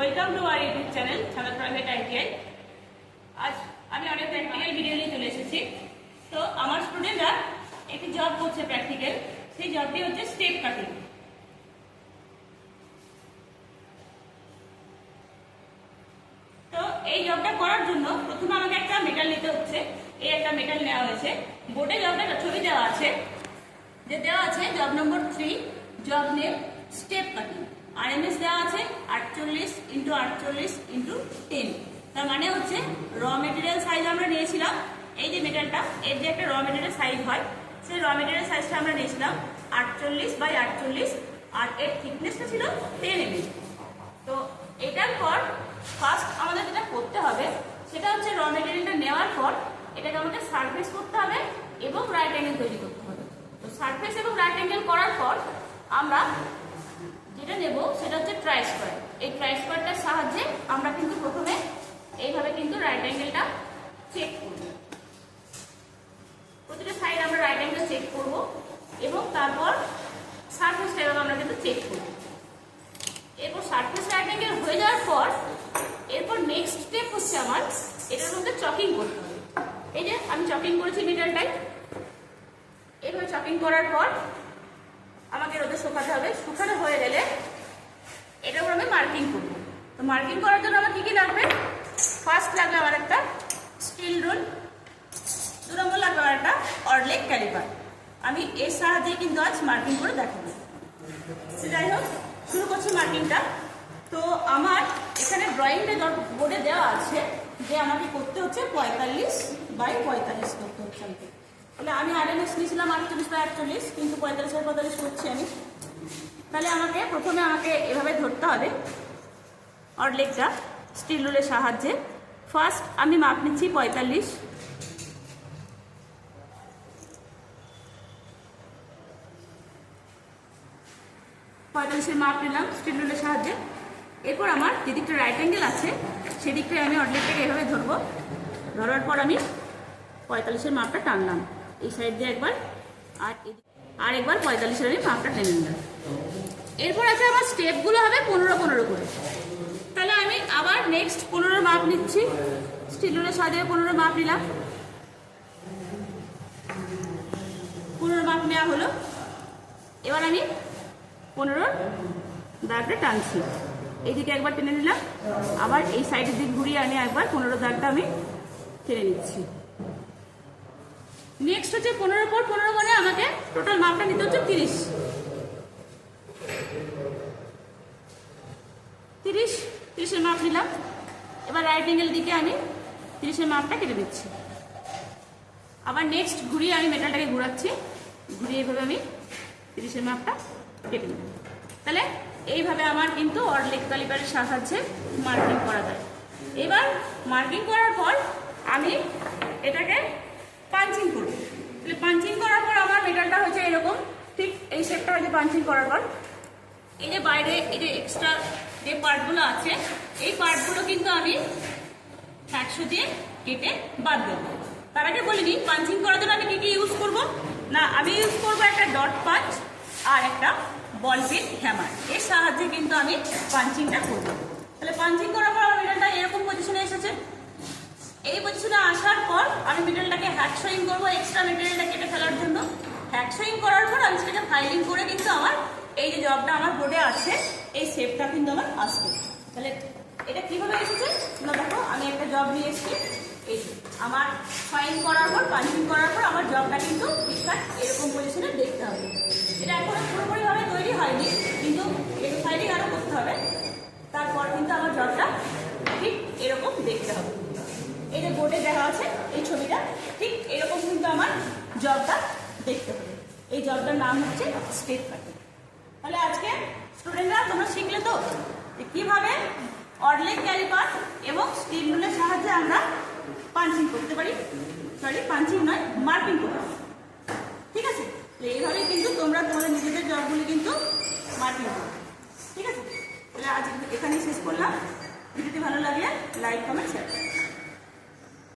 Welcome to our YouTube channel ছাদা private ITI. আজ আমি অনেক প্র্যাকটিক্যাল ভিডিও নিয়ে চলে এসেছি। তো আমার স্টুডেন্টরা একটি জব করছে প্র্যাকটিক্যাল, সেই জবটি হচ্ছে স্টেপ কাটিং। তো এই জবটা করার জন্য প্রথমে আমাকে একটা মেটাল নিতে হচ্ছে। এই একটা মেটাল নেওয়া হয়েছে, বোর্ডে জবটা ছবি দেওয়া আছে, যে দেওয়া আছে জব নম্বর 3, job name step cutting. RMS দেওয়া আছে 48 × 48 × 10। তার মানে হচ্ছে র মেটেরিয়াল সাইজ আমরা নিয়েছিলাম। এই যে মেটালটা, এর যে একটা র মেটেরিয়াল সাইজ হয়, সেই র মেটেরিয়াল সাইজটা আমরা নিয়েছিলাম 48/48, আর এর থিকনেসটা ছিল 10 mm। তো এটার পর ফার্স্ট আমাদের যেটা করতে হবে সেটা হচ্ছে র মেটেরিয়ালটা নেওয়ার পর এটাকে আমাদের সারফেস করতে হবে এবং রাইট অ্যাঙ্গেল তৈরি করতে হবে। তো সারফেস এবং রাইট অ্যাঙ্গেল করার পর আমরা যেটা নেব সেটা হচ্ছে ট্রাই স্কোয়ার। এই ট্রাই স্কোয়ারটার সাহায্যে আমরা কিন্তু প্রথমে এইভাবে কিন্তু রাইট অ্যাঙ্গেলটা চেক করব। প্রতিটা সাইড আমরা রাইট অ্যাঙ্গেল চেক করব এবং তারপর সারফেসটা এভাবে আমরা কিন্তু চেক করব। এরপর সারফেস রাইট অ্যাঙ্গেল হয়ে যাওয়ার পর এরপর নেক্সট স্টেপ হচ্ছে আমার এটার মধ্যে চকিং করতে হবে। এই যে আমি চকিং করেছি মেটালটাই, এইভাবে চকিং করার পর আমাকে রোদে শুকাতে হবে। শুকানো হয়ে গেলে এটার উপর আমি মার্কিং করবো। তো মার্কিং করার জন্য আমার কী কী লাগবে? ফার্স্ট লাগবে আমার একটা স্টিল রুল, 2 নম্বর লাগবে আমার একটা অরলেক ক্যালিপার। আমি এর সাহায্যে কিন্তু আজ মার্কিং করে দেখাবো। যাই হোক, শুরু করছি মার্কিংটা। তো আমার এখানে ড্রয়িংটা বোর্ডে দেওয়া আছে যে আমাকে করতে হচ্ছে 45/45 করতে হচ্ছে আমাকে। তাহলে আমি আরএমএস নিয়েছিলাম 48/48, কিন্তু 45/45 করছি আমি। তাহলে প্রথমে আমাকে এভাবে ধরতে হবে অরলেকটা স্টিল রুলের সাহায্যে। ফার্স্ট আমি মাপ নিচ্ছি 45। মাপ নিলাম স্টিল রুলের সাহায্যে। এরপর আমার যেদিকটা রাইট অ্যাঙ্গেল আছে সেদিকটায় আমি অরলেকটাকে এভাবে ধরবো। ধরার পর আমি 45-এর মাপটা টানলাম এই সাইড দিয়ে একবার, আর একবার 45-এর আমি মাপটা টেনে নিলাম। এরপর আছে আমার স্টেপগুলো হবে 15-15 করে। তাহলে আমি আবার নেক্সট 15 মাপ নিচ্ছি, স্টিল রুলের সাহায্যে 15 মাপ নিলাম। 15 মাপ নেওয়া হলো। এবার আমি 15 দাগটা টানছি, এইদিকে একবার টেনে নিলাম, আবার এই সাইডের দিক ঘুরিয়ে আনি একবার 15 দাগটা আমি টেনে নিচ্ছি। নেক্সট হচ্ছে 15 পর 15 মানে আমাকে টোটাল মাপটা নিতে হচ্ছে 30-এর মাপ নিলাম। এবার রাইট অ্যাঙ্গেল দিকে আমি 30-এর মাপটা কেটে দিচ্ছি। আবার নেক্সট ঘুরিয়ে আমি মেটালটাকে ঘুরাচ্ছি, ঘুরিয়ে এইভাবে আমি 30-এর মাপটা কেটে নিলাম। তাহলে এইভাবে আমার কিন্তু অরলেক ক্যালিপারের সাহায্যে মার্কিং করা যায়। এবার মার্কিং করার পর আমি এটাকে পাঞ্চিং করব। তাহলে পাঞ্চিং করার পর আমার মেটালটা হচ্ছে এরকম, ঠিক এই শেপটা হচ্ছে পাঞ্চিং করার পর। এই যে বাইরে এই যে এক্সট্রা যে পার্টগুলো আছে এই পার্টগুলো কিন্তু আমি 100 দিয়ে কেটে বাদ দেবো। তার আগে বলিনি পাঞ্চিং করার জন্য আমি কি ইউজ করব না, আমি ইউজ করবো একটা ডট পাঞ্চ আর একটা বল পিন হ্যামার। এর সাহায্যে কিন্তু আমি পাঞ্চিংটা করব। তাহলে পাঞ্চিং করার পর আমার মেটালটা এরকম পজিশনে এসেছে। এই পজিশনে আসার পর আমি মেটেরিয়ালটাকে হ্যাক শোয়িং করবো এক্সট্রা মেটেরিয়ালটা কেটে ফেলার জন্য। হ্যাক শোয়িং করার পর আমি সেটাকে ফাইলিং করে কিন্তু আমার এই যে জবটা আমার বোর্ডে আছে এই শেপটা কিন্তু আমার আসবে। তাহলে এটা কিভাবে এসেছে না, দেখো আমি একটা জব নিয়ে এসেছি, এই আমার ফাইল করার পর পাঞ্চিং করার পর আমার জবটা কিন্তু ঠিকঠাক এরকম পজিশনে দেখতে হবে। এটা এখনো পুরোপুরিভাবে তৈরি হয়নি, কিন্তু একটু ফাইলিং আরও করতে হবে। তারপর কিন্তু আমার জবটা ঠিক এরকম দেখতে হবে। এই যে বোর্ডে দেখা আছে এই ছবিটা, ঠিক এরকম কিন্তু আমার জবটা দেখতে হবে। এই জবটার নাম হচ্ছে স্টেপ কাটিং। তাহলে আজকে স্টুডেন্টরা তোমরা শিখলে তো কিভাবে অরলেক ক্যালিপার এবং স্টিল রুলের সাহায্যে আমরা পাঞ্চিং করতে পারি, পাঞ্চিং নয় মার্কিং করতে পারি। ঠিক আছে, এইভাবেই কিন্তু তোমরা তোমাদের নিজেদের জবগুলি কিন্তু মার্কিং করবে। ঠিক আছে, তাহলে আজ এখানেই শেষ করলাম। ভিডিওটি ভালো লাগলে লাইক, কমেন্ট, শেয়ার।